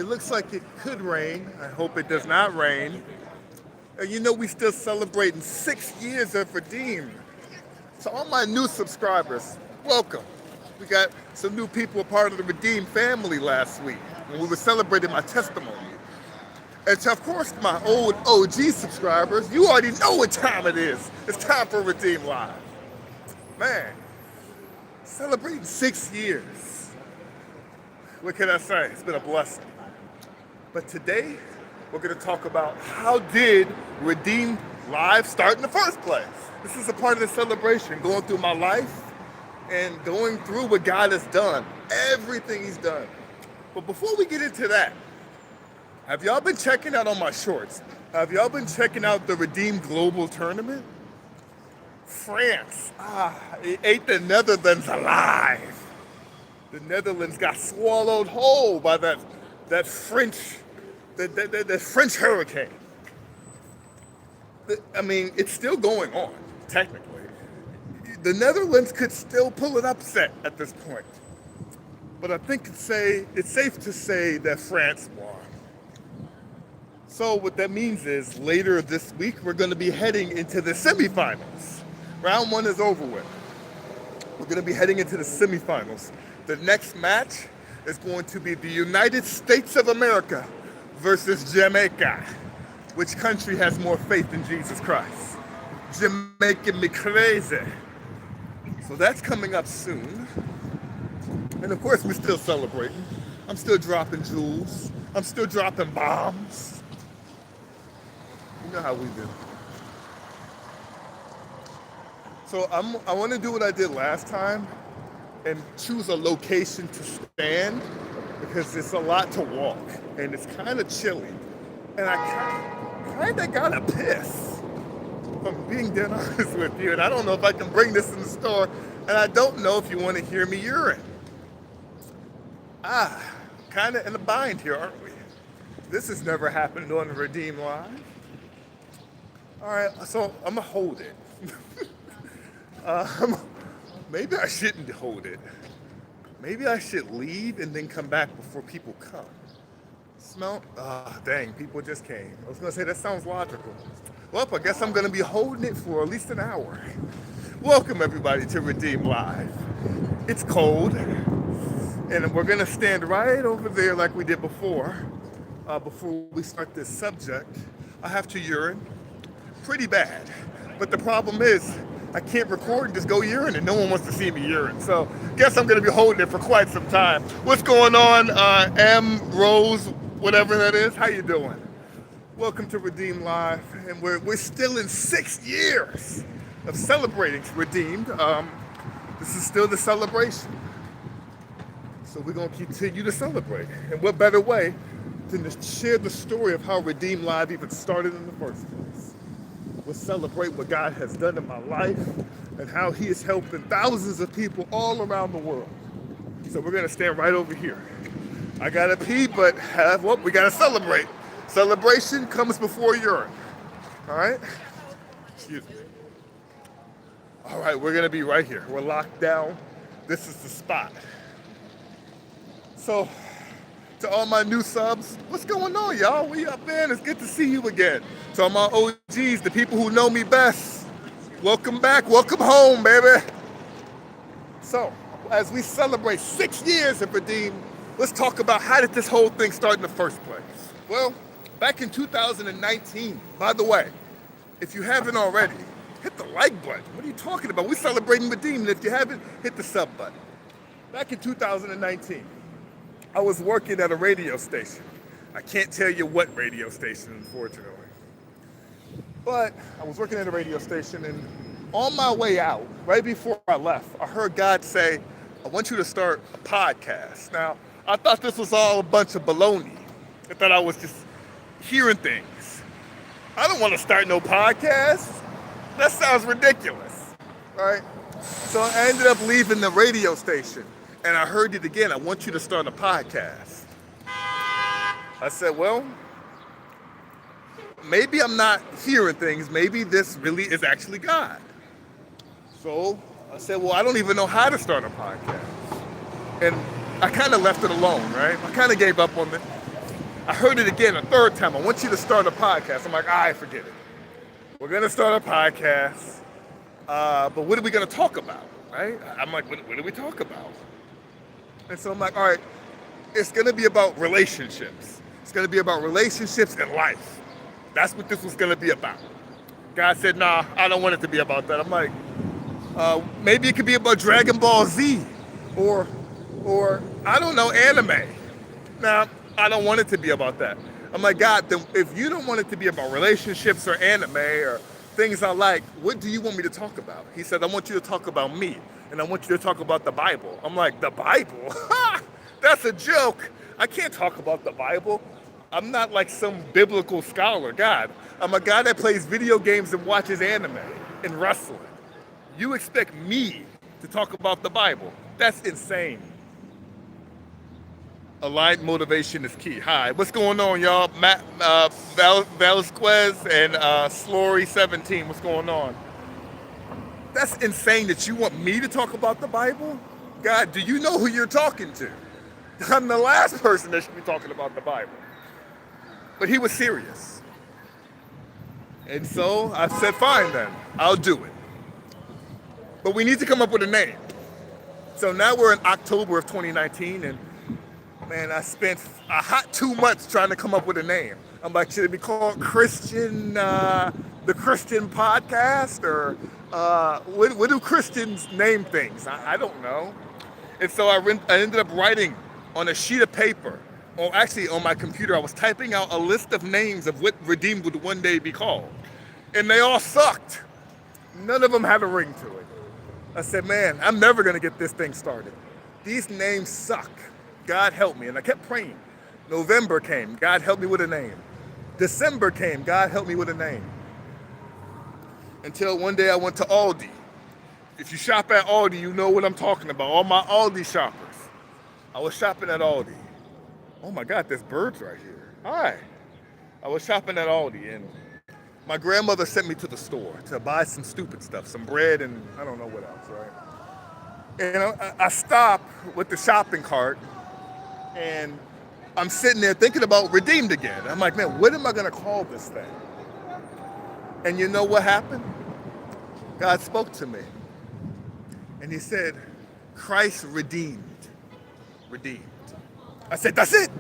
It looks like it could rain. I hope it does not rain. We still celebrating 6 years of Redeem. So all my new subscribers, welcome. We got some new people a part of the Redeem family last week when we were celebrating my testimony. And to, of course, my old OG subscribers, you already know what time it is. It's time for Redeem Live. Man, celebrating 6 years. What can I say? It's been a blessing. But today, we're going to talk about how did Redeem Live start in the first place. This is a part of the celebration, going through my life and going through what God has done, everything He's done. But before we get into that, have y'all been checking out on my shorts? Have y'all been checking out the Redeem Global Tournament? France, it ate the Netherlands alive. The Netherlands got swallowed whole by that French hurricane. It's still going on, technically. The Netherlands could still pull an upset at this point. But I think it's safe to say that France won. So what that means is later this week, we're going to be heading into the semifinals. Round one is over with. We're going to be heading into the semifinals. The next match is going to be the United States of America versus Jamaica. Which country has more faith in Jesus Christ? Jamaica me crazy. So that's coming up soon. And of course, we're still celebrating. I'm still dropping jewels. I'm still dropping bombs. You know how we do. So I want to do what I did last time and choose a location to stand because it's a lot to walk and it's kind of chilly. And I kind of got a piss, if I'm being dead honest with you. And I don't know if I can bring this in the store. And I don't know if you want to hear me urine. Kind of in a bind here, aren't we? This has never happened on the Redeem Live. All right, so I'm going to hold it. Maybe I shouldn't hold it. Maybe I should leave and then come back before people come. Smell? Dang, people just came. I was gonna say that sounds logical. Well, I guess I'm gonna be holding it for at least an hour. Welcome everybody to Redeem Live. It's cold, and we're gonna stand right over there like we did before. Before we start this subject, I have to urine pretty bad. But the problem is, I can't record and just go urine, and no one wants to see me urine. So, guess I'm gonna be holding it for quite some time. What's going on, M. Rose, whatever that is? How you doing? Welcome to Redeem Live, and we're still in 6 years of celebrating Redeemed. This is still the celebration. So we're gonna continue to celebrate. And what better way than to share the story of how Redeem Live even started in the first place? We'll celebrate what God has done in my life and how He is helping thousands of people all around the world. So we're gonna stand right over here. I gotta pee, but we gotta celebrate. Celebration comes before urine. All right? Excuse me. All right, we're gonna be right here. We're locked down. This is the spot. So, to all my new subs, what's going on, y'all? We up, man. It's good to see you again. To all my OGs, the people who know me best, welcome back. Welcome home, baby. So, as we celebrate 6 years of Redeem, let's talk about how did this whole thing start in the first place? Well, back in 2019, by the way, if you haven't already, hit the like button. What are you talking about? We're celebrating Redeem, and if you haven't, hit the sub button. Back in 2019, I was working at a radio station. I can't tell you what radio station, unfortunately. But I was working at a radio station, and on my way out, right before I left, I heard God say, I want you to start a podcast. Now, I thought this was all a bunch of baloney. I thought I was just hearing things. I don't want to start no podcast. That sounds ridiculous, right? So I ended up leaving the radio station, and I heard it again. I want you to start a podcast. I said, well, maybe I'm not hearing things. Maybe this really is actually God. So I said, well, I don't even know how to start a podcast. And I kind of left it alone, right? I kind of gave up on it. I heard it again a third time. I want you to start a podcast. I'm like, all right, forget it. We're going to start a podcast. But what are we going to talk about, right? I'm like, what do we talk about? And so I'm like, all right, it's going to be about relationships. It's going to be about relationships and life. That's what this was going to be about. God said, nah, I don't want it to be about that. I'm like, maybe it could be about Dragon Ball Z or I don't know, anime. Nah, I don't want it to be about that. I'm like, God, then if you don't want it to be about relationships or anime or things I like, what do you want me to talk about? He said, I want you to talk about me, and I want you to talk about the Bible. I'm like, the Bible? That's a joke. I can't talk about the Bible. I'm not like some biblical scholar. God, I'm a guy that plays video games and watches anime and wrestling. You expect me to talk about the Bible? That's insane. Aligned motivation is key. Hi, what's going on, y'all? Matt Velasquez and Slory17, what's going on? That's insane that you want me to talk about the Bible? God, do you know who you're talking to? I'm the last person that should be talking about the Bible. But he was serious. And so I said, fine then, I'll do it. But we need to come up with a name. So now we're in October of 2019, and man, I spent a hot 2 months trying to come up with a name. I'm like, should it be called Christian, the Christian Podcast? Or what do Christians name things? I don't know. And so I ended up writing on a sheet of paper, or actually on my computer, I was typing out a list of names of what Redeemed would one day be called. And they all sucked. None of them had a ring to it. I said, man, I'm never gonna get this thing started. These names suck. God help me. And I kept praying. November came, God help me with a name. December came, God help me with a name. Until one day I went to Aldi. If you shop at Aldi, you know what I'm talking about. All my Aldi shoppers. I was shopping at Aldi. Oh my God, there's birds right here. Hi. I was shopping at Aldi, and my grandmother sent me to the store to buy some stupid stuff, some bread and I don't know what else, right? And I stop with the shopping cart, and I'm sitting there thinking about Redeemed again. I'm like, man, what am I gonna call this thing? And you know what happened? God spoke to me. And he said, Christ redeemed. Redeemed. I said, that's it.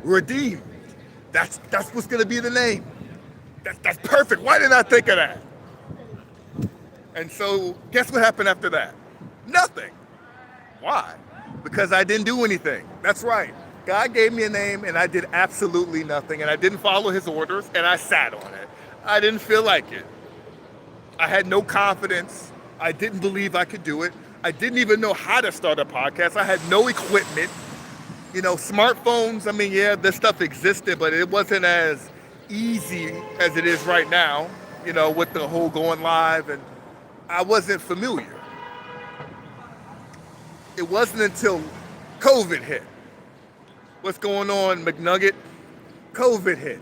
Redeemed. That's what's gonna be the name. That's perfect. Why didn't I think of that? And so guess what happened after that? Nothing. Why? Because I didn't do anything. That's right. God gave me a name and I did absolutely nothing, and I didn't follow his orders, and I sat on it. I didn't feel like it. I had no confidence. I didn't believe I could do it. I didn't even know how to start a podcast. I had no equipment. You know, smartphones, I mean, yeah, this stuff existed, but it wasn't as easy as it is right now, you know, with the whole going live, and I wasn't familiar. It wasn't until COVID hit. What's going on, McNugget? COVID hit.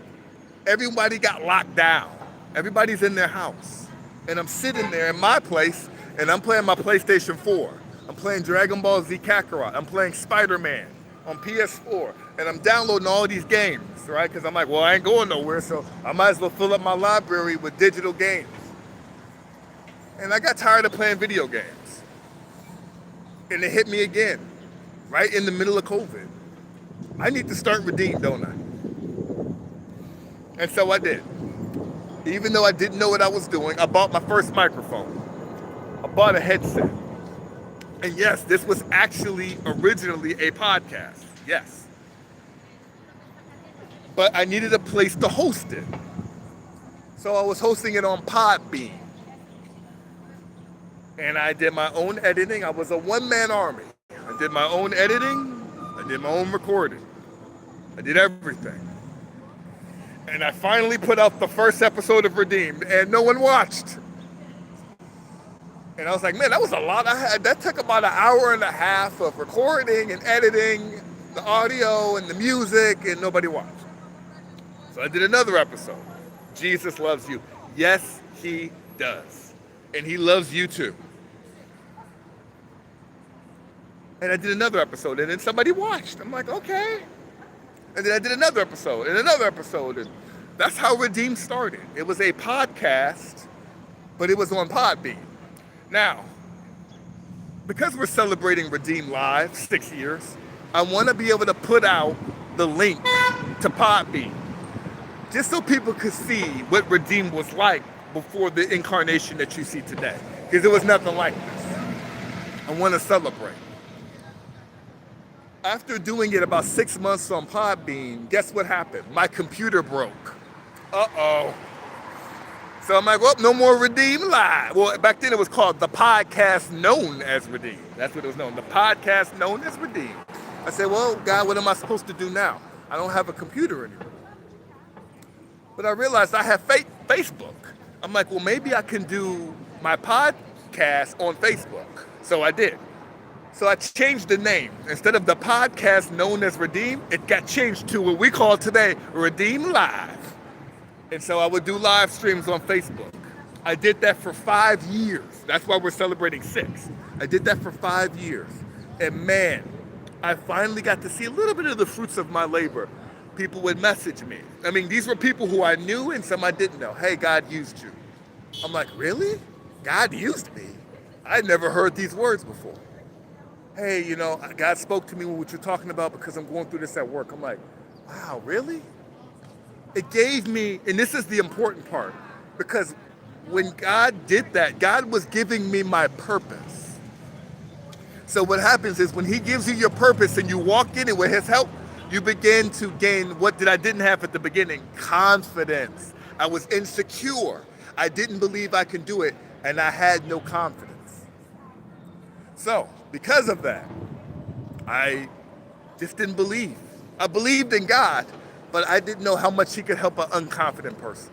Everybody got locked down. Everybody's in their house. And I'm sitting there in my place, and I'm playing my PlayStation 4. I'm playing Dragon Ball Z Kakarot. I'm playing Spider-Man on PS4. And I'm downloading all these games, right? Because I'm like, well, I ain't going nowhere, so I might as well fill up my library with digital games. And I got tired of playing video games. And it hit me again, right in the middle of COVID. I need to start Redeemed, don't I? And so I did. Even though I didn't know what I was doing, I bought my first microphone. I bought a headset. And yes, this was actually originally a podcast. Yes. But I needed a place to host it. So I was hosting it on Podbean. And I did my own editing. I was a one-man army. I did my own editing. I did my own recording. I did everything. And I finally put out the first episode of Redeemed, and no one watched. And I was like, man, that was a lot. That took about an hour and a half of recording and editing the audio and the music, and nobody watched. So I did another episode. Jesus loves you. Yes, he does. And he loves you too. And I did another episode, and then somebody watched. I'm like, okay. And then I did another episode and another episode. And that's how Redeem started. It was a podcast, but it was on Podbean. Now, because we're celebrating Redeem Live, 6 years, I want to be able to put out the link to Podbean, just so people could see what Redeem was like before the incarnation that you see today. Because it was nothing like this. I want to celebrate. After doing it about 6 months on Podbean, guess what happened? My computer broke. Uh-oh. So I'm like, well, no more Redeem Live. Well, back then it was called the podcast known as Redeem. That's what it was known, the podcast known as Redeem. I said, well, God, what am I supposed to do now? I don't have a computer anymore. But I realized I have Facebook. I'm like, well, maybe I can do my podcast on Facebook. So I did. So I changed the name. Instead of the podcast known as Redeem, it got changed to what we call today Redeem Live. And so I would do live streams on Facebook. I did that for 5 years. That's why we're celebrating 6. I did that for 5 years. And man, I finally got to see a little bit of the fruits of my labor. People would message me. I mean, these were people who I knew and some I didn't know. Hey, God used you. I'm like, really? God used me? I'd never heard these words before. Hey, you know, God spoke to me what you're talking about because I'm going through this at work. I'm like, wow, really? It gave me, and this is the important part, because when God did that, God was giving me my purpose. So what happens is when he gives you your purpose and you walk in it with his help, you begin to gain what I didn't have at the beginning, confidence. I was insecure. I didn't believe I could do it, and I had no confidence. So because of that, I just didn't believe. I believed in God, but I didn't know how much he could help an unconfident person.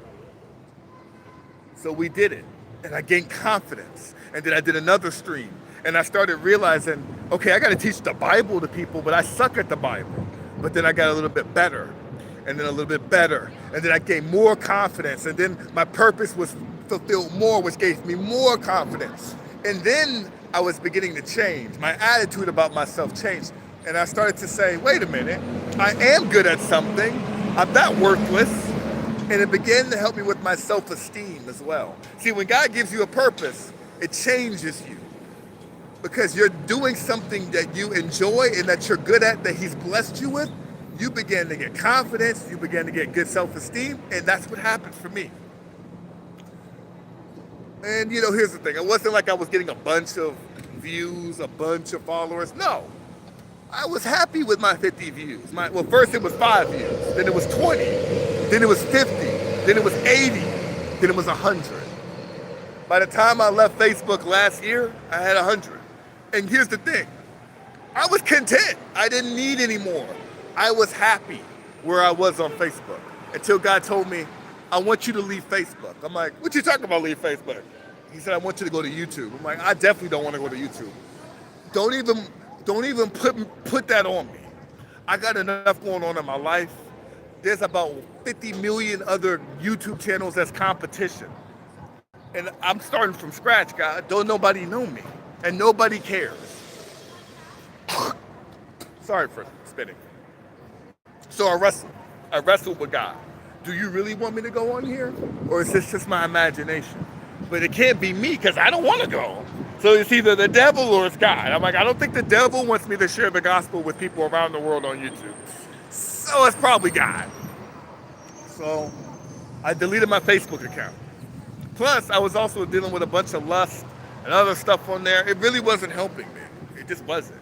So we did it, and I gained confidence. And then I did another stream, and I started realizing, okay, I got to teach the Bible to people, but I suck at the Bible. But then I got a little bit better, and then a little bit better, and then I gained more confidence, and then my purpose was fulfilled more, which gave me more confidence. And then I was beginning to change. My attitude about myself changed. And I started to say, wait a minute, I am good at something. I'm not worthless. And it began to help me with my self-esteem as well. See, when God gives you a purpose, it changes you. Because you're doing something that you enjoy and that you're good at, that he's blessed you with, you begin to get confidence, you begin to get good self-esteem, and that's what happened for me. And you know, here's the thing, it wasn't like I was getting a bunch of views, a bunch of followers, no. I was happy with my 50 views. Well, first it was 5 views, then it was 20, then it was 50, then it was 80, then it was 100. By the time I left Facebook last year, I had 100. And here's the thing, I was content. I didn't need any more. I was happy where I was on Facebook until God told me, I want you to leave Facebook. I'm like, what you talking about leave Facebook? He said, I want you to go to YouTube. I'm like, I definitely don't want to go to YouTube. Don't even put that on me. I got enough going on in my life. There's about 50 million other YouTube channels that's competition. And I'm starting from scratch, God. Don't nobody know me. And nobody cares. Sorry for spitting. So I wrestled with God. Do you really want me to go on here? Or is this just my imagination? But it can't be me because I don't want to go. So it's either the devil or it's God. I'm like, I don't think the devil wants me to share the gospel with people around the world on YouTube. So it's probably God. So I deleted my Facebook account. Plus, I was also dealing with a bunch of lust and other stuff on there. It really wasn't helping me. It just wasn't.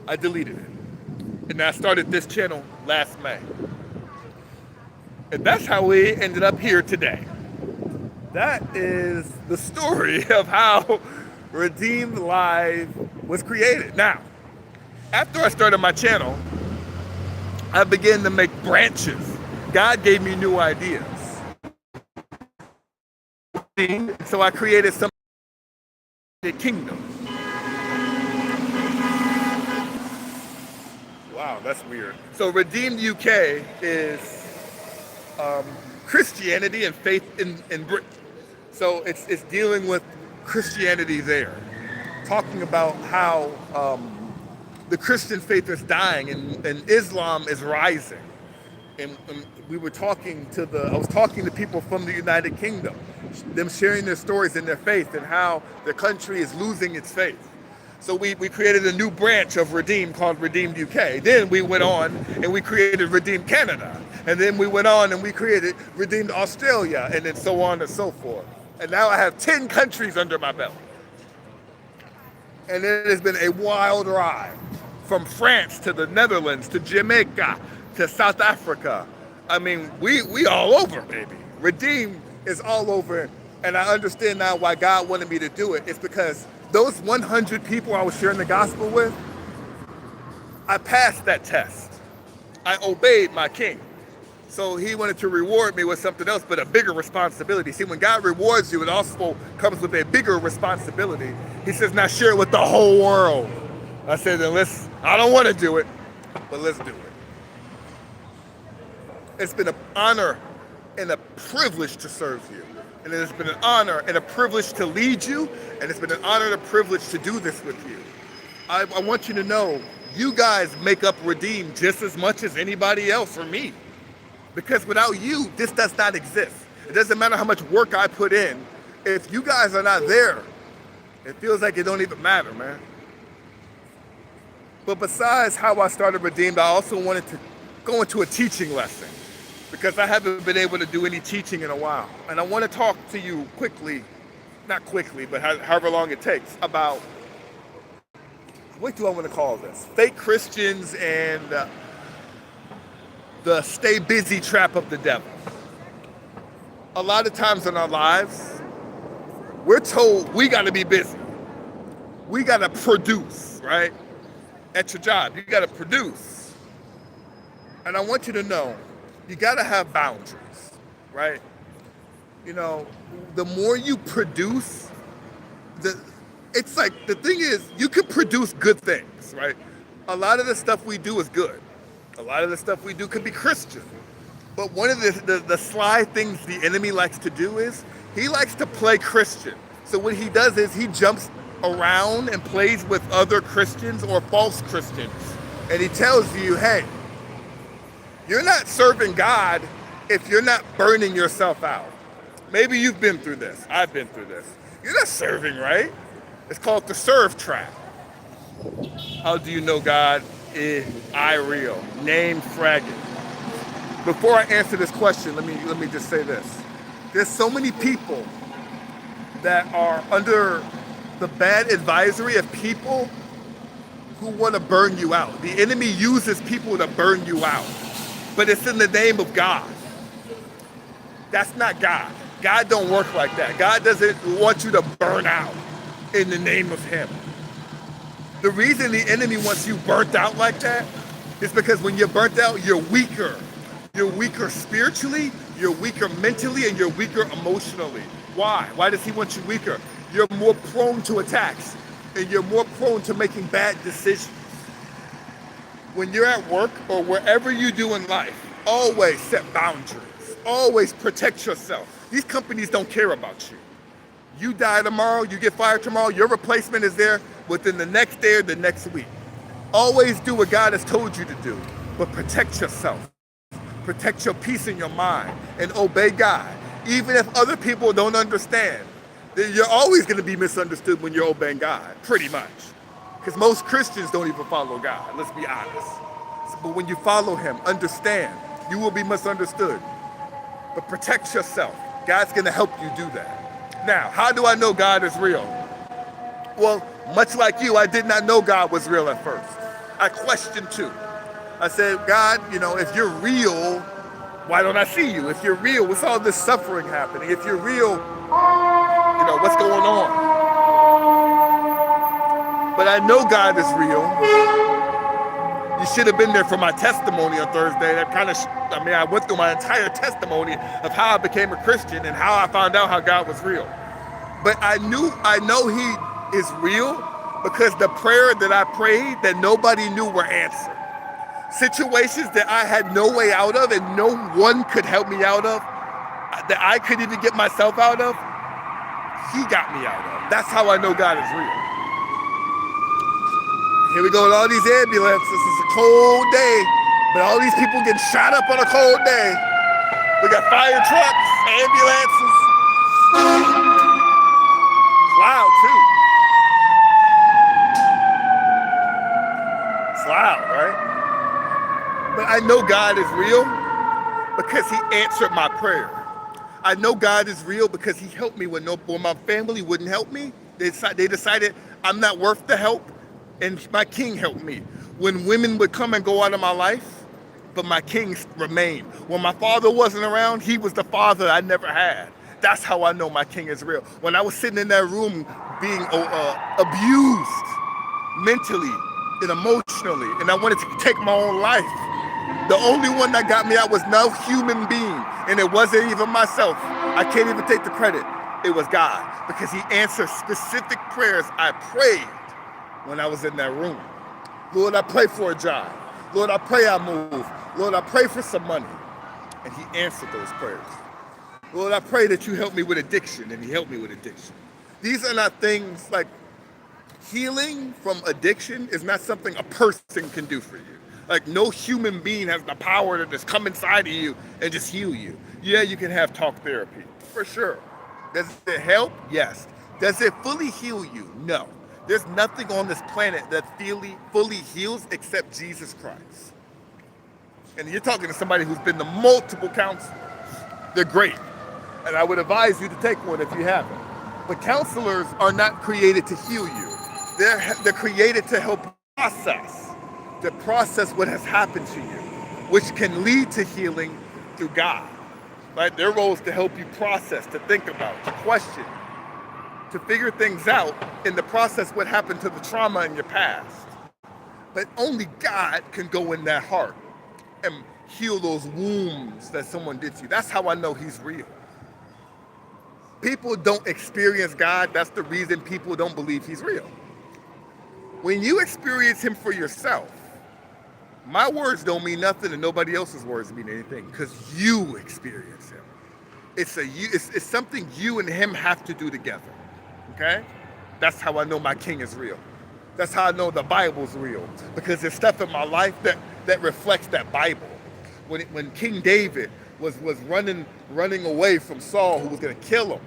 I deleted it. And I started this channel last May. And that's how we ended up here today. That is the story of how Redeem Live was created. Now, after I started my channel, I began to make branches. God gave me new ideas. So I created some kingdom. Wow, that's weird. So Redeemed UK is Christianity and faith in Britain. So it's dealing with Christianity there, talking about how the Christian faith is dying and Islam is rising. and we were talking to I was talking to people from the United Kingdom, them sharing their stories and their faith and how their country is losing its faith. So we created a new branch of Redeem called Redeemed UK. Then we went on and we created Redeemed Canada. And then we went on and we created Redeemed Australia, and then so on and so forth. And now I have 10 countries under my belt. And it has been a wild ride, from France to the Netherlands to Jamaica to South Africa. I mean, we all over, baby. Redeem is all over, and I understand now why God wanted me to do it. It's because those 100 people I was sharing the gospel with, I passed that test. I obeyed my king. So he wanted to reward me with something else, but a bigger responsibility. See, when God rewards you, it also comes with a bigger responsibility. He says, now share it with the whole world. I said, then I don't want to do it, but let's do it. It's been an honor and a privilege to serve you. And it's been an honor and a privilege to lead you. And it's been an honor and a privilege to do this with you. I want you to know, you guys make up Redeem just as much as anybody else or me. Because without you, this does not exist. It doesn't matter how much work I put in. If you guys are not there, it feels like it don't even matter, man. But besides how I started Redeemed, I also wanted to go into a teaching lesson, because I haven't been able to do any teaching in a while. And I want to talk to you quickly, not quickly, but however long it takes, about, what do I want to call this? Fake Christians and the stay busy trap of the devil. A lot of times in our lives, we're told we got to be busy. We got to produce, right? At your job, you got to produce. And I want you to know, you got to have boundaries, right? You know, the more you produce, it's like, the thing is, you can produce good things, right? A lot of the stuff we do is good. A lot of the stuff we do could be Christian. But one of the sly things the enemy likes to do is, he likes to play Christian. So what he does is he jumps around and plays with other Christians or false Christians. And he tells you, hey, you're not serving God if you're not burning yourself out. Maybe you've been through this. I've been through this. You're not serving right. It's called the serve trap. How do you know God is real? Name fragment. Before I answer this question, let me just say this. There's so many people that are under the bad advisory of people who want to burn you out. The enemy uses people to burn you out, but it's in the name of God. That's not God. God don't work like that. God doesn't want you to burn out in the name of him. The reason the enemy wants you burnt out like that is because when you're burnt out, you're weaker. You're weaker spiritually, you're weaker mentally, and you're weaker emotionally. Why? Why does he want you weaker? You're more prone to attacks, and you're more prone to making bad decisions. When you're at work or wherever you do in life, always set boundaries. Always protect yourself. These companies don't care about you. You die tomorrow, you get fired tomorrow, your replacement is there within the next day or the next week. Always do what God has told you to do, but protect yourself. Protect your peace in your mind and obey God. Even if other people don't understand, then you're always going to be misunderstood when you're obeying God, pretty much. Because most Christians don't even follow God, let's be honest. But when you follow him, understand, you will be misunderstood. But protect yourself. God's going to help you do that. Now, how do I know God is real? Well, much like you, I did not know God was real at first. I questioned too. I said, God, if you're real, why don't I see you? If you're real, what's all this suffering happening? If you're real, what's going on? But I know God is real. You should have been there for my testimony on Thursday. I went through my entire testimony of how I became a Christian and how I found out how God was real. But I know he is real because the prayer that I prayed that nobody knew were answered. Situations that I had no way out of and no one could help me out of, that I couldn't even get myself out of, he got me out of. That's how I know God is real. Here we go with all these ambulances. It's a cold day. But all these people getting shot up on a cold day. We got fire trucks, ambulances. It's loud too. It's loud, right? But I know God is real because he answered my prayer. I know God is real because he helped me when my family wouldn't help me. They decided I'm not worth the help, and my king helped me. When women would come and go out of my life, but my king remained. When my father wasn't around, he was the father I never had. That's how I know my king is real. When I was sitting in that room being abused mentally and emotionally, and I wanted to take my own life, the only one that got me out was no human being, and it wasn't even myself. I can't even take the credit. It was God, because he answered specific prayers I prayed when I was in that room. Lord, I pray for a job. Lord, I pray I move. Lord, I pray for some money. And he answered those prayers. Lord, I pray that you help me with addiction, and he helped me with addiction. These are not things like healing from addiction is not something a person can do for you. Like no human being has the power to just come inside of you and just heal you. Yeah, you can have talk therapy, for sure. Does it help? Yes. Does it fully heal you? No. There's nothing on this planet that fully heals except Jesus Christ. And you're talking to somebody who's been to multiple counselors. They're great. And I would advise you to take one if you haven't. But counselors are not created to heal you. They're created to help to process what has happened to you, which can lead to healing through God. Right? Their role is to help you process, to think about, to question, to figure things out in the process what happened to the trauma in your past. But only God can go in that heart and heal those wounds that someone did to you. That's how I know he's real. People don't experience God. That's the reason people don't believe he's real. When you experience him for yourself, my words don't mean nothing and nobody else's words mean anything because you experience him. It's something you and him have to do together, okay? That's how I know my king is real. That's how I know the Bible's real, because there's stuff in my life that reflects that Bible. When King David was running away from Saul, who was going to kill him,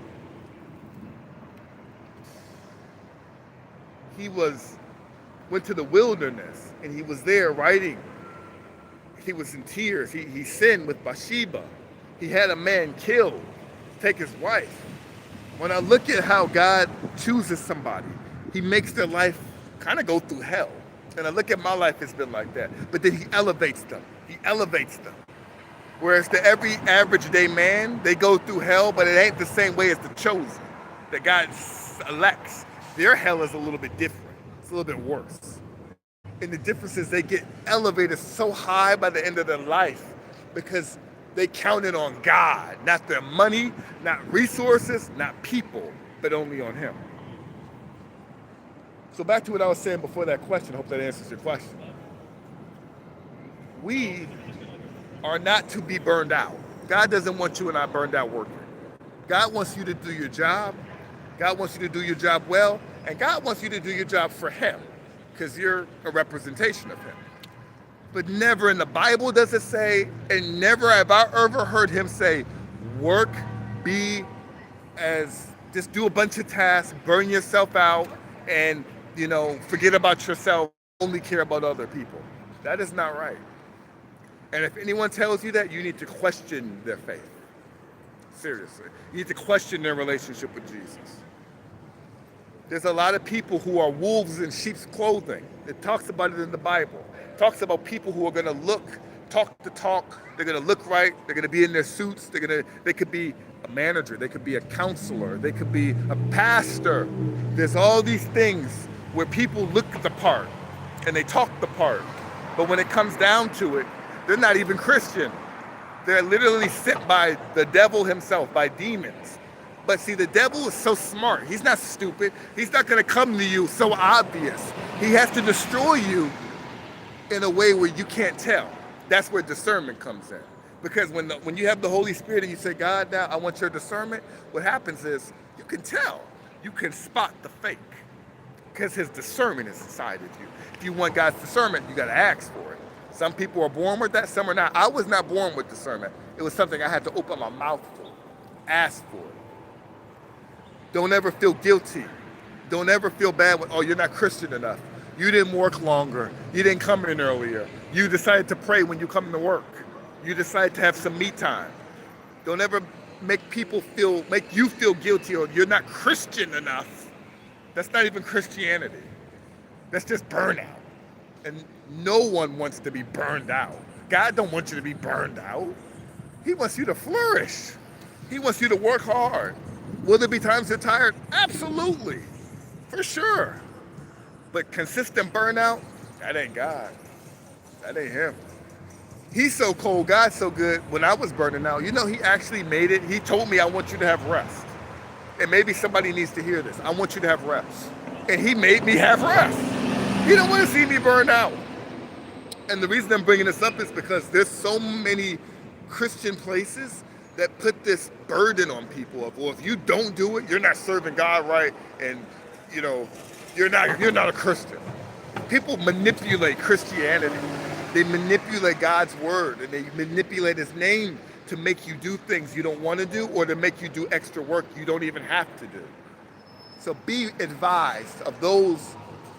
he went to the wilderness and he was there writing. He was in tears. He sinned with Bathsheba. He had a man killed to take his wife. When I look at how God chooses somebody, he makes their life kind of go through hell. And I look at my life, it's been like that. But then he elevates them. He elevates them. Whereas to every average day man, they go through hell, but it ain't the same way as the chosen that God elects. Their hell is a little bit different. It's a little bit worse. And the difference is they get elevated so high by the end of their life because they counted on God, not their money, not resources, not people, but only on him. So back to what I was saying before that question. I hope that answers your question. We are not to be burned out. God doesn't want you and I burned out working. God wants you to do your job. God wants you to do your job well. And God wants you to do your job for him, because you're a representation of him. But never in the Bible does it say, and never have I ever heard him say, work, just do a bunch of tasks, burn yourself out, and forget about yourself, only care about other people. That is not right. And if anyone tells you that, you need to question their faith. Seriously. You need to question their relationship with Jesus. There's a lot of people who are wolves in sheep's clothing. It talks about it in the Bible. It talks about people who are going to talk the talk. They're going to look right. They're going to be in their suits. They could be a manager. They could be a counselor. They could be a pastor. There's all these things where people look the part and they talk the part. But when it comes down to it, they're not even Christian. They're literally sent by the devil himself, by demons. But see, the devil is so smart. He's not stupid. He's not going to come to you so obvious. He has to destroy you in a way where you can't tell. That's where discernment comes in. Because when you have the Holy Spirit and you say, God, now I want your discernment, what happens is you can tell. You can spot the fake because his discernment is inside of you. If you want God's discernment, you got to ask for it. Some people are born with that, some are not. I was not born with discernment. It was something I had to open my mouth for, ask for. Don't ever feel guilty. Don't ever feel bad when, oh, you're not Christian enough. You didn't work longer. You didn't come in earlier. You decided to pray when you come to work. You decided to have some me time. Don't ever make you feel guilty or you're not Christian enough. That's not even Christianity. That's just burnout. And no one wants to be burned out. God don't want you to be burned out. He wants you to flourish. He wants you to work hard. Will there be times you're tired? Absolutely. For sure. But consistent burnout, that ain't God. That ain't him. He's so cold, God's so good. When I was burning out, he actually made it. He told me, I want you to have rest. And maybe somebody needs to hear this. I want you to have rest. And he made me have rest. He don't want to see me burn out. And the reason I'm bringing this up is because there's so many Christian places that put this burden on people of, well, if you don't do it, you're not serving God right, and you're not a Christian. People manipulate Christianity. They manipulate God's word, and they manipulate his name to make you do things you don't want to do, or to make you do extra work you don't even have to do. So be advised of those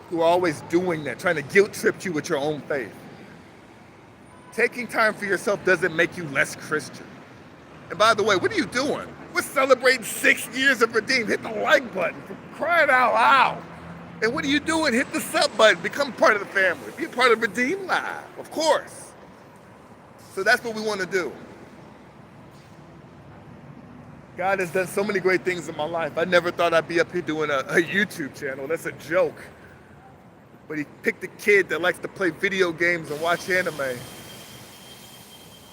who are always doing that, trying to guilt trip you with your own faith. Taking time for yourself doesn't make you less Christian. And by the way, what are you doing? We're celebrating 6 years of Redeemed. Hit the like button for crying out loud. And what are you doing? Hit the sub button. Become part of the family. Be a part of Redeemed Live, of course. So that's what we want to do. God has done so many great things in my life. I never thought I'd be up here doing a YouTube channel. That's a joke. But he picked a kid that likes to play video games and watch anime.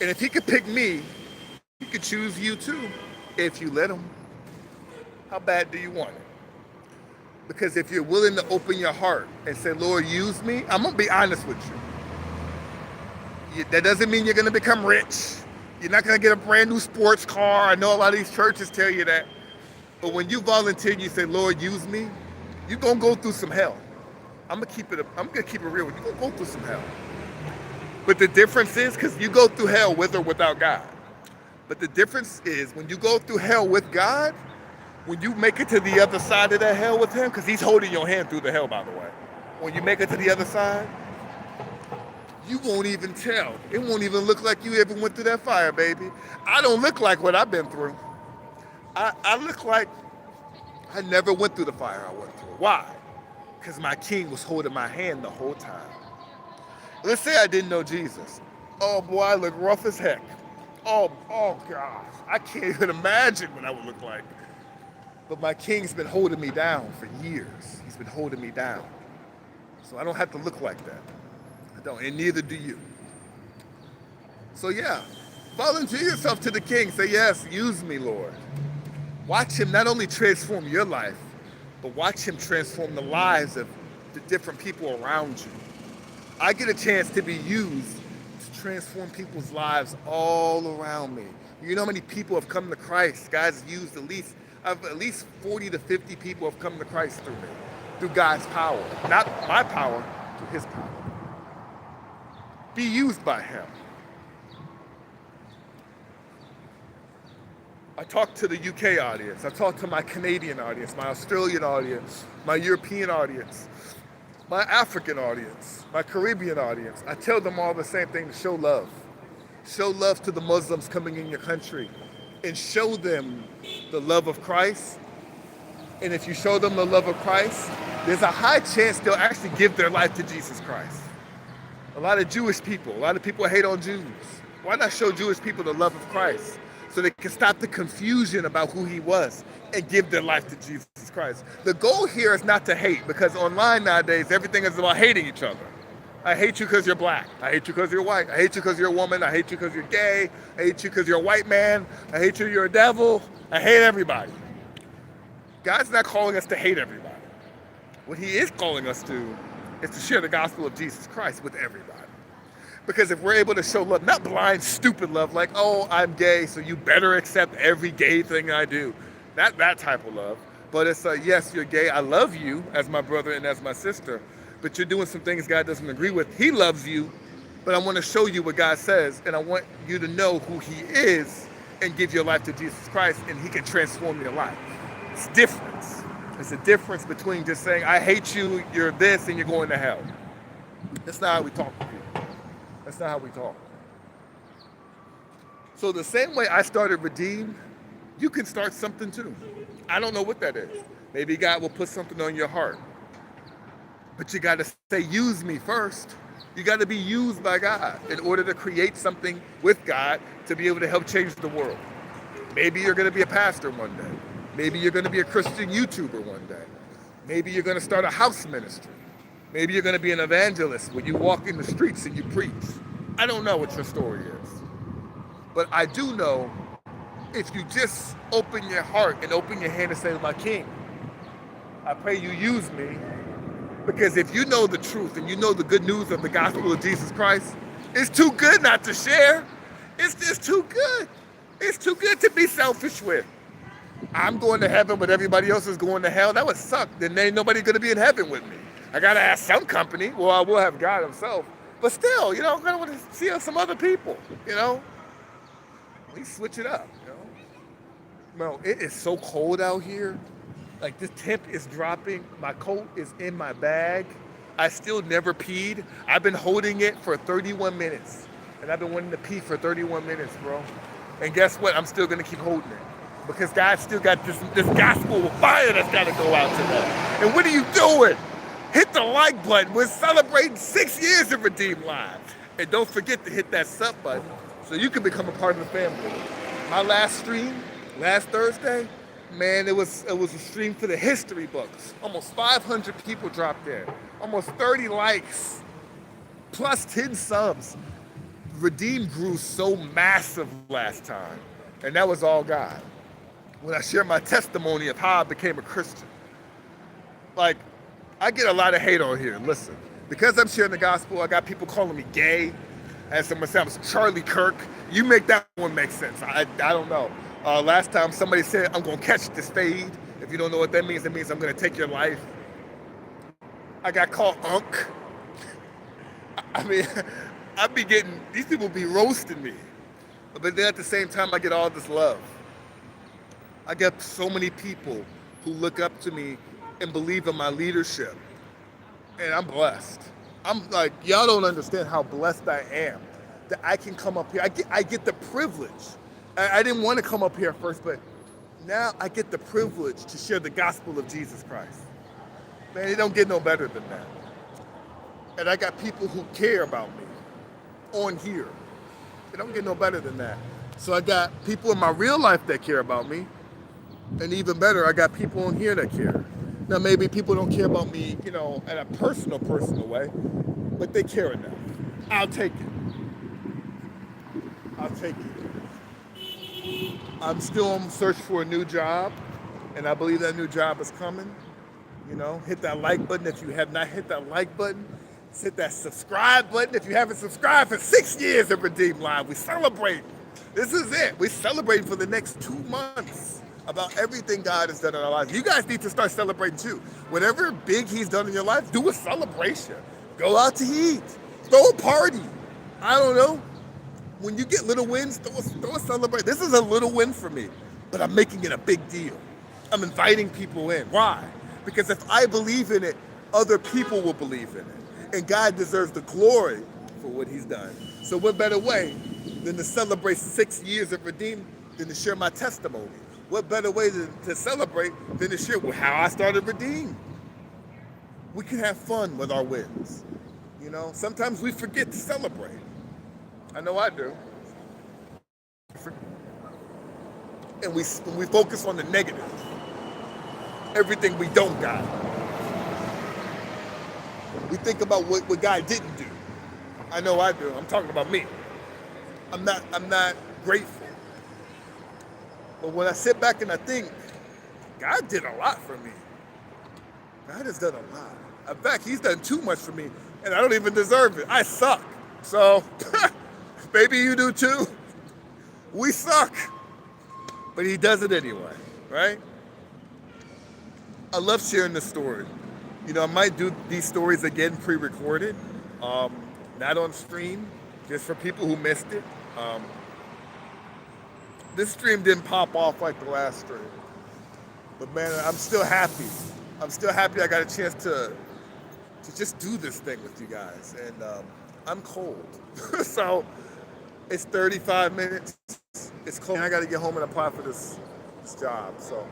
And if he could pick me, he could choose you too, if you let him. How bad do you want it? Because if you're willing to open your heart and say, Lord, use me, I'm going to be honest with you. That doesn't mean you're going to become rich. You're not going to get a brand new sports car. I know a lot of these churches tell you that. But when you volunteer and you say, Lord, use me, you're going to go through some hell. I'm going to keep it real. You're going to go through some hell. But the difference is, because you go through hell with or without God. But the difference is, when you go through hell with God, when you make it to the other side of that hell with him, because he's holding your hand through the hell, by the way. When you make it to the other side, you won't even tell. It won't even look like you ever went through that fire, baby. I don't look like what I've been through. I look like I never went through the fire I went through. Why? Because my king was holding my hand the whole time. Let's say I didn't know Jesus. Oh boy, I look rough as heck. Oh gosh, I can't even imagine what I would look like. But my king's been holding me down for years. He's been holding me down. So I don't have to look like that. I don't, and neither do you. So yeah, volunteer yourself to the king. Say, yes, use me, Lord. Watch him not only transform your life, but watch him transform the lives of the different people around you. I get a chance to be used to transform people's lives all around me. You know how many people have come to Christ? God's used at least 40 to 50 people have come to Christ through me, through God's power. Not my power, through his power. Be used by him. I talk to the UK audience. I talk to my Canadian audience, my Australian audience, my European audience, my African audience, my Caribbean audience. I tell them all the same thing: to show love. Show love to the Muslims coming in your country, and show them the love of Christ. And if you show them the love of Christ, there's a high chance they'll actually give their life to Jesus Christ. A lot of Jewish people, a lot of people hate on Jews. Why not show Jewish people the love of Christ so they can stop the confusion about who he was and give their life to Jesus Christ? The goal here is not to hate, because online nowadays, everything is about hating each other. I hate you because you're black. I hate you because you're white. I hate you because you're a woman. I hate you because you're gay. I hate you because you're a white man. I hate you, you're a devil. I hate everybody. God's not calling us to hate everybody. What he is calling us to is to share the gospel of Jesus Christ with everybody. Because if we're able to show love, not blind, stupid love, like, oh, I'm gay, so you better accept every gay thing I do. Not that type of love. But it's yes, you're gay. I love you as my brother and as my sister. But you're doing some things God doesn't agree with. He loves you, But I want to show you what God says, and I want you to know who He is and give your life to Jesus Christ, and He can transform your life. It's difference. It's a difference between just saying, I hate you, you're this, and you're going to hell. That's not how we talk to people. That's not how we talk. So the same way I started Redeem, you can start something too. I don't know what that is. Maybe God will put something on your heart. But you got to say, use me first. You got to be used by God in order to create something with God to be able to help change the world. Maybe you're going to be a pastor one day. Maybe you're going to be a Christian YouTuber one day. Maybe you're going to start a house ministry. Maybe you're going to be an evangelist where you walk in the streets and you preach. I don't know what your story is. But I do know if you just open your heart and open your hand and say, my King, I pray you use me. Because if you know the truth and you know the good news of the gospel of Jesus Christ, it's too good not to share. It's just too good. It's too good to be selfish with. I'm going to heaven, but everybody else is going to hell. That would suck. Then ain't nobody going to be in heaven with me. I got to ask some company. Well, I will have God himself. But still, I want to see some other people, We switch it up, Bro, it is so cold out here. Like, this temp is dropping. My coat is in my bag. I still never peed. I've been holding it for 31 minutes. And I've been wanting to pee for 31 minutes, bro. And guess what? I'm still going to keep holding it. Because God still got this gospel of fire that's got to go out today. And what are you doing? Hit the like button. We're celebrating 6 years of Redeem Live. And don't forget to hit that sub button so you can become a part of the family. My last stream, last Thursday, man, it was a stream for the history books. Almost 500 people dropped in. Almost 30 likes. Plus 10 subs. Redeem grew so massive last time. And that was all God. When I share my testimony of how I became a Christian. Like, I get a lot of hate on here. Listen, because I'm sharing the gospel, I got people calling me gay. As someone said, I was Charlie Kirk. You make that one make sense. I don't know. Last time somebody said, I'm going to catch this fade. If you don't know what that means, it means I'm going to take your life. I got called Unk. I mean, these people be roasting me. But then at the same time, I get all this love. I get so many people who look up to me and believe in my leadership. And I'm blessed. I'm like, y'all don't understand how blessed I am that I can come up here. I get the privilege. I didn't want to come up here first, but now I get the privilege to share the gospel of Jesus Christ. Man, it don't get no better than that. And I got people who care about me on here. It don't get no better than that. So I got people in my real life that care about me. And even better, I got people on here that care. Now, maybe people don't care about me, in a personal way, but they care enough. I'll take it. I'm still on search for a new job, and I believe that new job is coming. Hit that like button if you have not hit that like button. Hit that subscribe button if you haven't subscribed for 6 years of Redeem Live. We celebrate. This is it. We're celebrating for the next 2 months about everything God has done in our lives. You guys need to start celebrating too. Whatever big he's done in your life, do a celebration. Go out to eat. Throw a party. I don't know. When you get little wins, throw a celebration. This is a little win for me, but I'm making it a big deal. I'm inviting people in. Why? Because if I believe in it, other people will believe in it. And God deserves the glory for what he's done. So what better way than to celebrate 6 years of Redeem than to share my testimony? What better way to celebrate than to share how I started Redeem? We can have fun with our wins. Sometimes we forget to celebrate. I know I do. And we focus on the negative. Everything we don't got. We think about what God didn't do. I know I do. I'm talking about me. I'm not grateful. But when I sit back and I think, God did a lot for me. God has done a lot. In fact, he's done too much for me, and I don't even deserve it. I suck. So, maybe you do too. We suck. But he does it anyway, right? I love sharing this story. I might do these stories again pre-recorded, not on stream, Just for people who missed it, um, this stream didn't pop off like the last stream. But man, I'm still happy. I'm still happy I got a chance to just do this thing with you guys. And I'm cold. So it's 35 minutes. It's cold. And I got to get home and apply for this job. So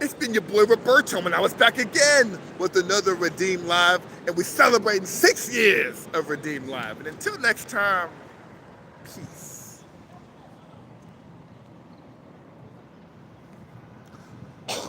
it's been your boy Roberto, and I was back again with another Redeem Live. And we're celebrating 6 years of Redeem Live. And until next time, peace.